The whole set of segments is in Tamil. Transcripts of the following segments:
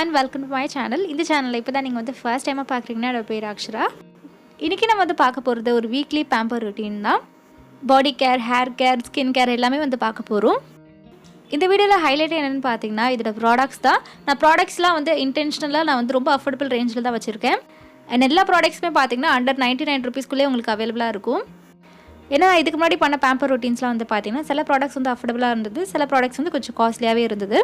everyone, welcome to my channel. இந்த சேனல்ல இப்போதான் நீங்க வந்து ஃபர்ஸ்ட் டைமா பார்க்கறீங்கன்னா என்னோட பேர் அக்ஷரா. இன்னைக்கு நம்ம வந்து பார்க்க போறது ஒரு வீக்லி பேம்பர் ரொட்டீன் தான். பாடி care, hair care, skin care எல்லாமே வந்து பார்க்க போறோம். இந்த வீடியோல ஹைலைட் என்னன்னு பார்த்தீங்கன்னா இதோட ப்ராடக்ட்ஸ் தான். நான் ப்ராடக்ட்ஸ்லாம் வந்து இன்டென்ஷனலா நான் வந்து ரொம்ப அஃபோர்டபிள் ரேஞ்சில தான் வச்சிருக்கேன். and எல்லா ப்ராடக்ட்ஸ்மே பார்த்தீங்கன்னா under 99 rupees-குள்ளே உங்களுக்கு அவேலபிளா இருக்கும். ஏன்னா இதுக்கு முன்னாடி பண்ண பேம்பர் ரொட்டீன்ஸ்லாம் வந்து பார்த்தீங்கன்னா சில ப்ராடக்ட்ஸ் வந்து அஃபோர்டபிளாக இருந்தது, சில ப்ராடக்ட்ஸ் வந்து கொஞ்சம் காஸ்ட்லியாகவே இருந்தது.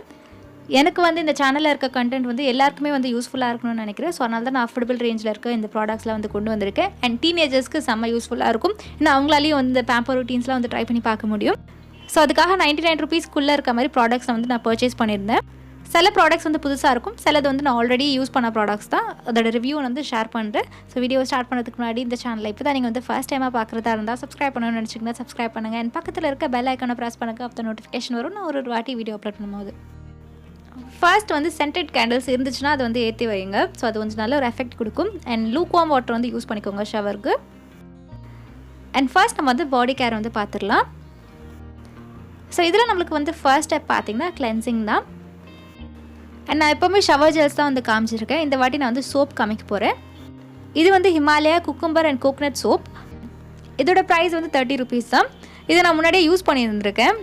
எனக்கு வந்து இந்த சேனலில் இருக்க கண்டென்ட் வந்து எல்லாருக்குமே வந்து யூஸ்ஃபுல்லாக இருக்கணும்னு நினைக்கிறேன். ஸோ அதனால தான் நான் அஃபோர்டபிள் ரேஞ்சில் இருக்க இந்த ப்ராடக்ட்ஸ்லாம் வந்து கொண்டு வந்திருக்கேன். அண்ட் டீனேஜர்ஸ்க்கு செம்ம யூஸ்ஃபுல்லாக இருக்கும். ஏன்னா அவங்களாலையும் வந்து இந்த பேம்பர் ரொட்டீன்ஸ்லாம் வந்து ட்ரை பண்ணி பார்க்க முடியும். ஸோ அதுக்காக 99 rupees-குள்ளே இருக்க மாதிரி ப்ராடக்ட்ஸை வந்து நான் பர்ச்சேஸ் பண்ணியிருந்தேன். சில ப்ராடக்ட்ஸ் வந்து புதுசாக இருக்கும், சிலது வந்து நான் ஆல்ரெடி யூஸ் பண்ண ப்ராடக்ட்ஸ் தான். அதோட ரிவ்யூ வந்து ஷேர் பண்ணுறேன். ஸோ வீடியோ ஸ்டார்ட் பண்ணுறதுக்கு முன்னாடி இந்த சேனலில் இப்போ தான் நீங்கள் வந்து ஃபர்ஸ்ட் டைமாக பார்க்குறதா இருந்தால் சப்ஸ்கிரைப் பண்ணணும்னு நினச்சிங்கன்னா சப்ஸ்கிரைப் பண்ணுங்கள். அண்ட் பக்கத்தில் இருக்க பெல் ஐக்கானை ப்ரெஸ் பண்ணுங்கள். அப்போ நோட்டிஃபிகேஷன் வரும் நான் ஒரு வாட்டி வீடியோ அப்லோட் பண்ணும்போது. ஃபர்ஸ்ட் வந்து சென்டட் கேண்டில்ஸ் இருந்துச்சுன்னா அதை வந்து ஏற்றி வைங்க. ஸோ அது கொஞ்சம் நல்ல ஒரு எஃபெக்ட் கொடுக்கும். அண்ட் லூக்வார்ம் வாட்டர் வந்து யூஸ் பண்ணிக்கோங்க ஷவருக்கு. அண்ட் ஃபர்ஸ்ட் நம்ம வந்து பாடி கேர் வந்து பார்த்துடலாம். ஸோ இதில் நம்மளுக்கு வந்து ஃபர்ஸ்ட் ஸ்டெப் பார்த்திங்கன்னா கிளென்சிங் தான். அண்ட் நான் எப்போவுமே ஷவர் ஜெல்ஸ் தான் வந்து காமிச்சிருக்கேன். இந்த வாட்டி நான் வந்து சோப் காமிக்க போகிறேன். இது வந்து Himalaya cucumber and coconut soap. இதோட ப்ரைஸ் வந்து 30 rupees தான். இதை நான் முன்னாடியே யூஸ் பண்ணியிருந்திருக்கேன்.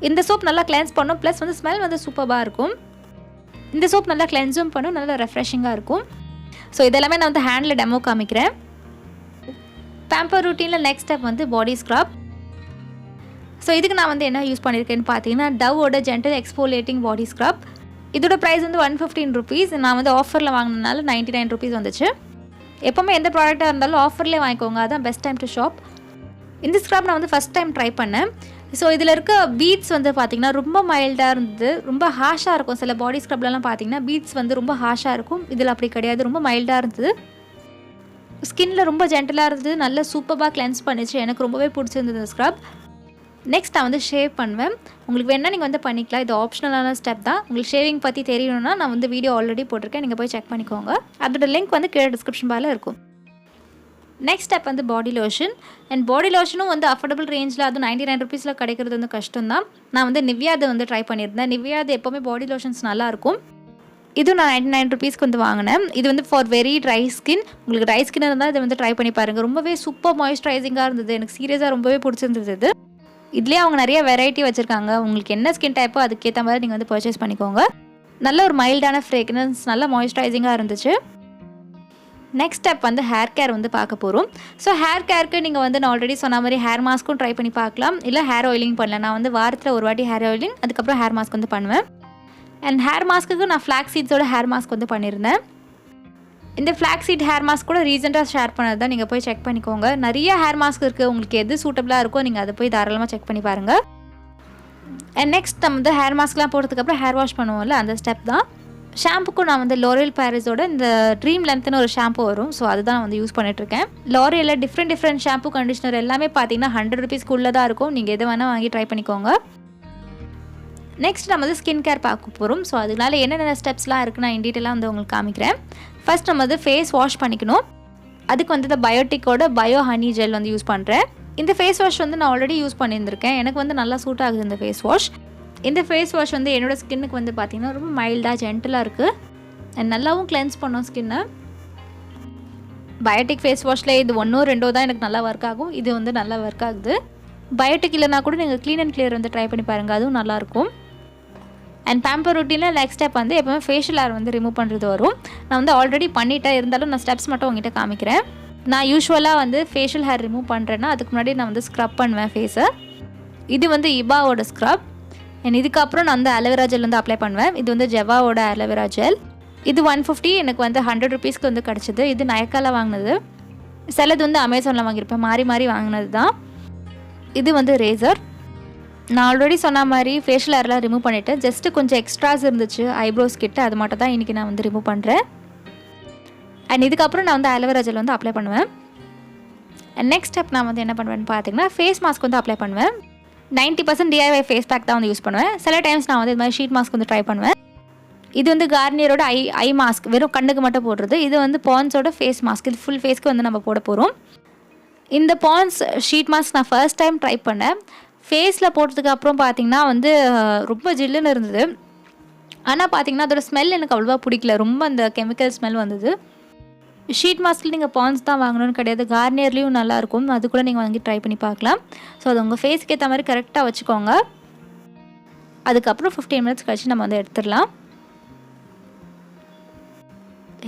இந்த சோப் நல்லா கிளென்ஸ் பண்ணும், ப்ளஸ் வந்து ஸ்மெல் வந்து சூப்பராக இருக்கும். இந்த சோப் நல்லா கிளென்ஸும் பண்ணும், நல்லா ரெஃப்ரெஷிங்காக இருக்கும். ஸோ இதெல்லாமே நான் வந்து ஹேண்டில் டெமோ காமிக்கிறேன். பேம்பர் ரூட்டீனில் நெக்ஸ்ட் ஸ்டெப் வந்து பாடி ஸ்க்ரப். ஸோ இதுக்கு நான் வந்து என்ன யூஸ் பண்ணியிருக்கேன்னு பார்த்தீங்கன்னா டவ்வோட ஜென்டல் எக்ஸ்ஃபோலியேட்டிங் பாடி ஸ்க்ரப். இதோட ப்ரைஸ் வந்து 115 rupees. நான் வந்து ஆஃபரில் வாங்கினதுனால 99 rupees வந்துச்சு. எப்போவுமே எந்த ப்ராடக்டாக இருந்தாலும் ஆஃபர்லேயே வாங்கிக்கோங்க, அதுதான் பெஸ்ட் டைம் டு ஷாப். இந்த ஸ்க்ரப் நான் வந்து ஃபஸ்ட் டைம் ட்ரை பண்ணேன். ஸோ இதில் இருக்க பீட்ஸ் வந்து பார்த்திங்கன்னா ரொம்ப மைல்டாக இருந்தது, ரொம்ப ஹாஷாக இருக்கும். சில பாடி ஸ்க்ரப்லாம் பார்த்திங்கன்னா பீட்ஸ் வந்து ரொம்ப ஹாஷாக இருக்கும், இதில் அப்படி கிடையாது, ரொம்ப மைல்டாக இருந்தது. ஸ்கின்னில் ரொம்ப ஜென்டலாக இருந்தது, நல்ல சூப்பராக கிளென்ஸ் பண்ணிச்சு. எனக்கு ரொம்பவே பிடிச்சிருந்தது இந்த ஸ்க்ரப். நெக்ஸ்ட் நான் வந்து ஷேவ் பண்ணுவேன். உங்களுக்கு வேணால் நீங்கள் வந்து பண்ணிக்கலாம், இது ஆப்ஷனலான ஸ்டெப் தான். உங்களுக்கு ஷேவிங் பற்றி தெரியணும்னா நான் வந்து வீடியோ ஆல்ரெடி போட்டிருக்கேன், நீங்கள் போய் செக் பண்ணிக்கோங்க. அதோட லிங்க் வந்து கீழே டிஸ்கிரிப்ஷன் பாரில் இருக்கும். நெக்ஸ்ட் ஸ்டெப் வந்து பாடி லோஷன். அண்ட் பாடி லோஷனும் வந்து அஃபோர்டபுள் ரேஞ்சில், அது 99 rupees கிடைக்கிறது வந்து கஷ்டம் தான். நான் வந்து நிவ்யாது வந்து ட்ரை பண்ணியிருந்தேன். நிவ்யாது எப்போவுமே பாடி லோஷன்ஸ் நல்லாயிருக்கும். இதுவும் நான் 99 rupees வந்து வாங்கினேன். இது வந்து ஃபார் வெரி ட்ரை ஸ்கின். உங்களுக்கு ட்ரை ஸ்கின் இருந்தால் இதை வந்து ட்ரை பண்ணி பாருங்கள். ரொம்பவே சூப்பர் மாய்ஸ்சரைசிங்காக இருந்தது. எனக்கு சீரியஸாக ரொம்பவே பிடிச்சிருந்தது இது. இதுலேயே அவங்க நிறைய வெரைட்டி வச்சுருக்காங்க. உங்களுக்கு என்ன ஸ்கின் டைப்போ அதுக்கேற்ற மாதிரி நீங்கள் வந்து பர்ச்சேஸ் பண்ணிக்கோங்க. நல்ல ஒரு மைல்டான ஃப்ரேக்ரன்ஸ், நல்ல மாய்ஸ்சரைசிங்காக இருந்துச்சு. நெக்ஸ்ட் ஸ்டெப் வந்து ஹேர் கேர் வந்து பார்க்க போகிறோம். ஸோ ஹேர் கேருக்கு நீங்கள் வந்து நான் ஆல்ரெடி சொன்ன மாதிரி ஹேர் மாஸ்க்கும் ட்ரை பண்ணி பார்க்கலாம், இல்லை ஹேர் ஆயிலிங் பண்ணலாம். நான் வந்து வாரத்தில் ஒரு வாட்டி ஹேர் ஆயிலிங், அதுக்கப்புறம் ஹேர் மாஸ்க் வந்து பண்ணுவேன். அண்ட் ஹேர் மாஸ்க்கு நான் ஃப்ளாக் சீட்ஸோட ஹேர் மாஸ்க் வந்து பண்ணியிருந்தேன். இந்த ஃப்ளாக் சீட் ஹேர் மாஸ்க் கூட ரீசெண்டாக ஷேர் பண்ணது தான், நீங்கள் போய் செக் பண்ணிக்கோங்க. நிறைய ஹேர் மாஸ்க் இருக்குது, உங்களுக்கு எது சூட்டபிளாக இருக்கோ நீங்கள் அதை போய் தாராளமாக செக் பண்ணி பாருங்கள். அண்ட் நெக்ஸ்ட் நம்ம வந்து ஹேர் மாஸ்க்லாம் போடுறதுக்கப்புறம் ஹேர் வாஷ் பண்ணுவோம்ல, அந்த ஸ்டெப் தான். ஷாம்புக்கும் நான் வந்து லோரியல் பாரிஸோட இந்த ட்ரீம் லென்த்னு ஒரு ஷாம்பு வரும். ஸோ அதுதான் நான் வந்து யூஸ் பண்ணிட்டுருக்கேன். லோரியலில் டிஃப்ரெண்ட் ஷாம்பு, கண்டிஷனர் எல்லாமே பார்த்தீங்கன்னா 100 rupees-குள்ளே தான் இருக்கும். நீங்கள் எது வேணால் வாங்கி ட்ரை பண்ணிக்கோங்க. நெக்ஸ்ட் நம்ம வந்து ஸ்கின் கேர் பார்க்க போகிறோம். ஸோ அதனால என்னென்ன ஸ்டெப்ஸ்லாம் இருக்குது நான் இன் டீட்டெயிலாக வந்து உங்களுக்கு காமிக்கிறேன். ஃபர்ஸ்ட் நம்ம வந்து ஃபேஸ் வாஷ் பண்ணிக்கணும். அதுக்கு வந்து இந்த பயோட்டிக்கோட பயோ ஹனி ஜெல் வந்து யூஸ் பண்ணுறேன். இந்த ஃபேஸ் வாஷ் வந்து நான் ஆல்ரெடி யூஸ் பண்ணியிருந்திருக்கேன். எனக்கு வந்து நல்லா சூட் ஆகுது இந்த ஃபேஸ் வாஷ். இந்த ஃபேஸ் வாஷ் வந்து என்னோடய ஸ்கின்னுக்கு வந்து பார்த்திங்கன்னா ரொம்ப மைல்டாக ஜென்டலாக இருக்குது. அண்ட் நல்லாவும் கிளென்ஸ் பண்ணும் ஸ்கின்னை. பயோட்டிக் ஃபேஸ் வாஷில் இது 1 or 2 தான் எனக்கு நல்லா ஒர்க் ஆகும். இது வந்து நல்லா ஒர்க் ஆகுது. பயோட்டிக் இல்லைனா கூட நீங்கள் க்ளீன் அண்ட் கிளியர் வந்து ட்ரை பண்ணி பாருங்கள், அதுவும் நல்லாயிருக்கும். அண்ட் பேம்பர் ரொட்டீனில் நெக்ஸ்ட் ஸ்டெப் வந்து எப்போவுமே ஃபேஷியல் ஹேர் வந்து ரிமூவ் பண்ணுறது வரும். நான் வந்து ஆல்ரெடி பண்ணிட்டேன், இருந்தாலும் நான் ஸ்டெப்ஸ் மட்டும் உங்ககிட்ட காமிக்கிறேன். நான் யூஸ்வலாக வந்து ஃபேஷியல் ஹேர் ரிமூவ் பண்ணுறேன்னா அதுக்கு முன்னாடி நான் வந்து ஸ்க்ரப் பண்ணுவேன் ஃபேஸை. இது வந்து இபாவோட ஸ்க்ரப். அண்ட் இதுக்கப்புறம் நான் வந்து அலோவேரா ஜெல் வந்து அப்ளை பண்ணுவேன். இது வந்து ஜெவாவோட அலோவேரா ஜெல். இது 150, எனக்கு வந்து 100 rupees-க்கு வந்து கிடச்சிது. இது நயக்கால வாங்கினது. சிலது வந்து அமேசானில் வாங்கியிருப்பேன், மாறி வாங்கினது தான். இது வந்து ரேசர். நான் ஆல்ரெடி சொன்ன மாதிரி ஃபேஷியல் ஹேர்லாம் ரிமூவ் பண்ணிவிட்டேன். ஜஸ்ட்டு கொஞ்சம் எக்ஸ்ட்ராஸ் இருந்துச்சு ஐப்ரோஸ் கிட்ட, அது மட்டும் தான் இன்றைக்கி நான் வந்து ரிமூவ் பண்ணுறேன். அண்ட் இதுக்கப்புறம் நான் வந்து அலோவேரா ஜெல் வந்து அப்ளை பண்ணுவேன். அண்ட் நெக்ஸ்ட் ஸ்டெப் நான் வந்து என்ன பண்ணுவேன்னு பார்த்தீங்கன்னா ஃபேஸ் மாஸ்க் வந்து அப்ளை பண்ணுவேன். 90% DIY ஃபேஸ் பேக் தான் வந்து யூஸ் பண்ணுவேன். சில டைம்ஸ் நான் வந்து இது மாதிரி ஷீட் மாஸ்க் வந்து ட்ரை பண்ணுவேன். இது வந்து கார்னியரோட ஐ மாஸ்க், வெறும் கண்ணுக்கு மட்டும் போடுறது. இது வந்து பான்ஸோட ஃபேஸ் மாஸ்க், இது ஃபுல் ஃபேஸ்க்கு வந்து நம்ம போட போகிறோம். இந்த பான்ஸ் ஷீட் மாஸ்க் நான் ஃபர்ஸ்ட் டைம் ட்ரை பண்ணேன். ஃபேஸில் போட்டதுக்கு அப்புறம் பார்த்திங்கன்னா வந்து ரொம்ப ஜில்லுன்னு இருந்தது. ஆனால் பார்த்தீங்கன்னா அதோட ஸ்மெல் எனக்கு அவ்வளோவா பிடிக்கல, ரொம்ப அந்த கெமிக்கல் ஸ்மெல் வந்தது. ஷீட் மாஸ்கில் நீங்கள் பான்ஸ் தான் வாங்கணும்னு கிடையாது, கார்னியர்லேயும் நல்லாயிருக்கும், அது கூட நீங்கள் வாங்கி ட்ரை பண்ணி பார்க்கலாம். ஸோ அது உங்கள் ஃபேஸ்க்கு ஏற்ற மாதிரி கரெக்டாக வச்சுக்கோங்க. அதுக்கப்புறம் 15 மினிட்ஸ் கழிச்சு நம்ம வந்து எடுத்துடலாம்.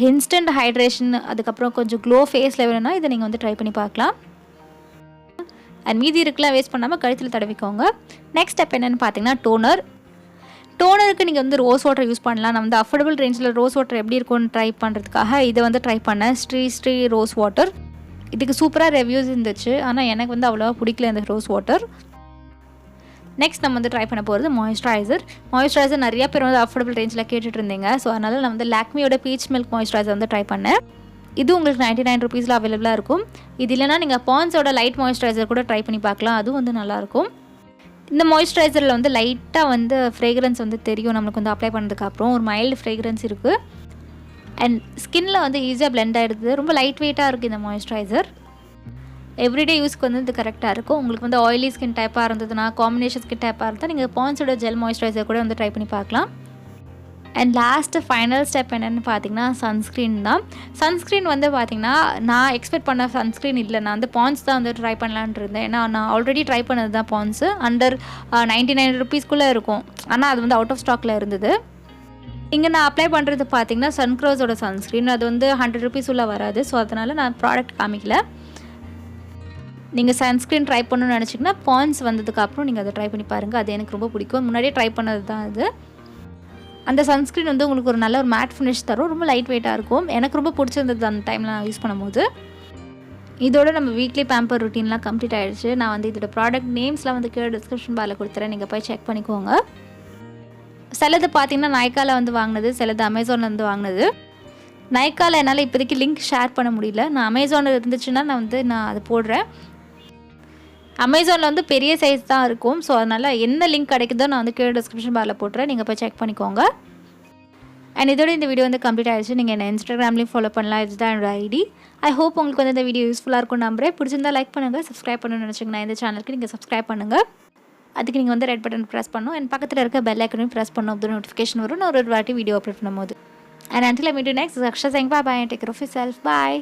இன்ஸ்டன்ட் ஹைட்ரேஷன், அதுக்கப்புறம் கொஞ்சம் க்ளோ ஃபேஸில் வேணும்னா இதை நீங்கள் வந்து ட்ரை பண்ணி பார்க்கலாம். அண்ட் மீதி இருக்கலாம் வேஸ்ட் பண்ணாமல் கழுத்தில் தடவிக்கோங்க. நெக்ஸ்ட் ஸ்டெப் என்னென்னு பார்த்தீங்கன்னா டோனருக்கு நீங்கள் வந்து ரோஸ் வாட்டர் யூஸ் பண்ணலாம். நான் வந்து அஃபோர்டபுள் ரேஞ்சில் ரோஸ் வாட்டர் எப்படி இருக்கும்னு ட்ரை பண்ணுறதுக்காக இதை வந்து ட்ரை பண்ணேன், ஸ்ரீ ரோஸ் வாட்டர். இதுக்கு சூப்பராக ரிவ்யூஸ் இருந்துச்சு, ஆனால் எனக்கு வந்து அவ்வளோவா பிடிக்கல இந்த ரோஸ் வாட்டர். நெக்ஸ்ட் நம்ம வந்து ட்ரை பண்ண போகிறது மாய்ஸ்சரைசர் நிறைய பேர் வந்து அஃபோர்டபுள் ரேஞ்சில் கேட்டுட்டு இருந்தீங்க. ஸோ அதனால் நான் வந்து லாக்மியோட பீச் மில்க் மாய்ஸ்சரைசர் வந்து ட்ரை பண்ணேன். இது உங்களுக்கு 99 ருபீஸில் அவைலபிளாக இருக்கும். இது இல்லைனா நீங்கள் பான்ஸோட லைட் மாய்ஸ்சரைசர் கூட ட்ரை பண்ணி பார்க்கலாம், அதுவும் வந்து நல்லாயிருக்கும். இந்த மாய்ஸ்சரைசரில் வந்து லைட்டாக வந்து ஃப்ரேக்ரன்ஸ் வந்து தெரியும் நம்மளுக்கு வந்து அப்ளை பண்ணதுக்கப்புறம், ஒரு மைல்டு ஃப்ரேக்ரன்ஸ் இருக்குது. அண்ட் ஸ்கின்னில் வந்து ஈஸியாக பிளெண்ட் ஆகிடுது, ரொம்ப லைட் வெயிட்டாக இருக்குது இந்த மாய்ஸ்சரைசர். எவ்ரிடே யூஸ்க்கு வந்து இது கரெக்டாக இருக்கும். உங்களுக்கு வந்து ஆயிலி ஸ்கின் டைப்பாக இருந்ததுன்னா, காம்பினேஷன் ஸ்கின் டைப்பாக இருந்தால் நீங்கள் பான்ஸோட ஜெல் மாய்ஸ்சரைசர் கூட வந்து ட்ரை பண்ணி பார்க்கலாம். அண்ட் லாஸ்ட்டு ஃபைனல் ஸ்டெப் என்னென்னு பார்த்தீங்கன்னா சன்ஸ்க்ரீன் தான். சன்ஸ்க்ரீன் வந்து பார்த்திங்கன்னா நான் எக்ஸ்பெக்ட் பண்ண சன்ஸ்க்ரீன் இல்லை, நான் வந்து பான்ஸ் தான் வந்து ட்ரை பண்ணலான் இருந்தேன். ஏன்னா நான் ஆல்ரெடி ட்ரை பண்ணது தான் பான்ஸு, அண்டர் 99 ருபீஸ்க்குள்ளே இருக்கும். ஆனால் அது வந்து அவுட் ஆஃப் ஸ்டாக்கில் இருந்தது. இங்கே நான் அப்ளை பண்ணுறது பார்த்திங்கன்னா சன்க்ரோஸோட சன்ஸ்க்ரீன், அது வந்து 100 ருபீஸ் உள்ள வராது. ஸோ அதனால் நான் ப்ராடக்ட் காமிக்கல. நீங்கள் சன்ஸ்க்ரீன் ட்ரை பண்ணணும்னு நினச்சிங்கன்னா பான்ஸ் வந்ததுக்கப்புறம் நீங்கள் அதை ட்ரை பண்ணி பாருங்கள், அது எனக்கு ரொம்ப பிடிக்கும். முன்னாடியே ட்ரை பண்ணது தான் அது. அந்த சன்ஸ்க்ரீன் வந்து உங்களுக்கு ஒரு நல்ல ஒரு மேட் ஃபினிஷ் தரும், ரொம்ப லைட் வெயிட்டாக இருக்கும். எனக்கு ரொம்ப பிடிச்சிருந்தது அந்த டைமில் நான் யூஸ் பண்ணும்போது. இதோட நம்ம வீக்லி பேம்பர் ரொட்டீன்லாம் கம்ப்ளீட் ஆகிடுச்சு. நான் வந்து இதோட ப்ராடக்ட் நேம்ஸ்லாம் வந்து கீழே டிஸ்கிரிப்ஷன் பாரில் கொடுத்துறேன், நீங்கள் போய் செக் பண்ணிக்கோங்க. சிலது பார்த்தீங்கன்னா நைக்காவில் வந்து வாங்கினது, சிலது அமேசானில் வந்து வாங்கினது. நைக்காவில் என்னால் இப்போதைக்கு லிங்க் ஷேர் பண்ண முடியல, நான் அமேசானில் இருந்துச்சுன்னா நான் அதை போடுறேன். அமேசானில் வந்து பெரிய சைஸ் தான் இருக்கும். ஸோ அதனால் என்ன லிங்க் கிடைக்குதோ நான் வந்து கீழே டிஸ்கிரிப்ஷன் பாரில் போட்டுறேன், நீங்கள் போய் செக் பண்ணிக்கோங்க. அண்ட் இதோட இந்த வீடியோ வந்து கம்ப்ளீட் ஆகிடுச்சு. நீங்கள் என்ன இன்ஸ்டாகிராம்லேயும் ஃபாலோ பண்ணலாம், இதுதான் என்னோட ஐடி. ஐ ஹோப் உங்களுக்கு வந்து இந்த வீடியோ யூஸ்ஃபுல்லாக இருக்கும் நம்புறேன். பிடிச்சிருந்தா லைக் பண்ணுங்கள், சப்ஸ்கிரைப் பண்ணணும்னு நினச்சிங்கன்னா இந்த சேனலுக்கு நீங்கள் சப்ஸ்கிரைப் பண்ணுங்கள். அதுக்கு நீங்கள் வந்து ரெட் பட்டன் ப்ரெஸ் பண்ணணும், அண்ட் பக்கத்தில் இருக்க பெல் ஐக்கனையும் ப்ரெஸ் பண்ணணும், அப்படி நோட்டிஃபிகேஷன் வரும் நான் ஒரு வாட்டி வீடியோ அப்லோட் பண்ணும்போது. And until I meet you next, Aksha saying bye bye and take care of yourself. Bye.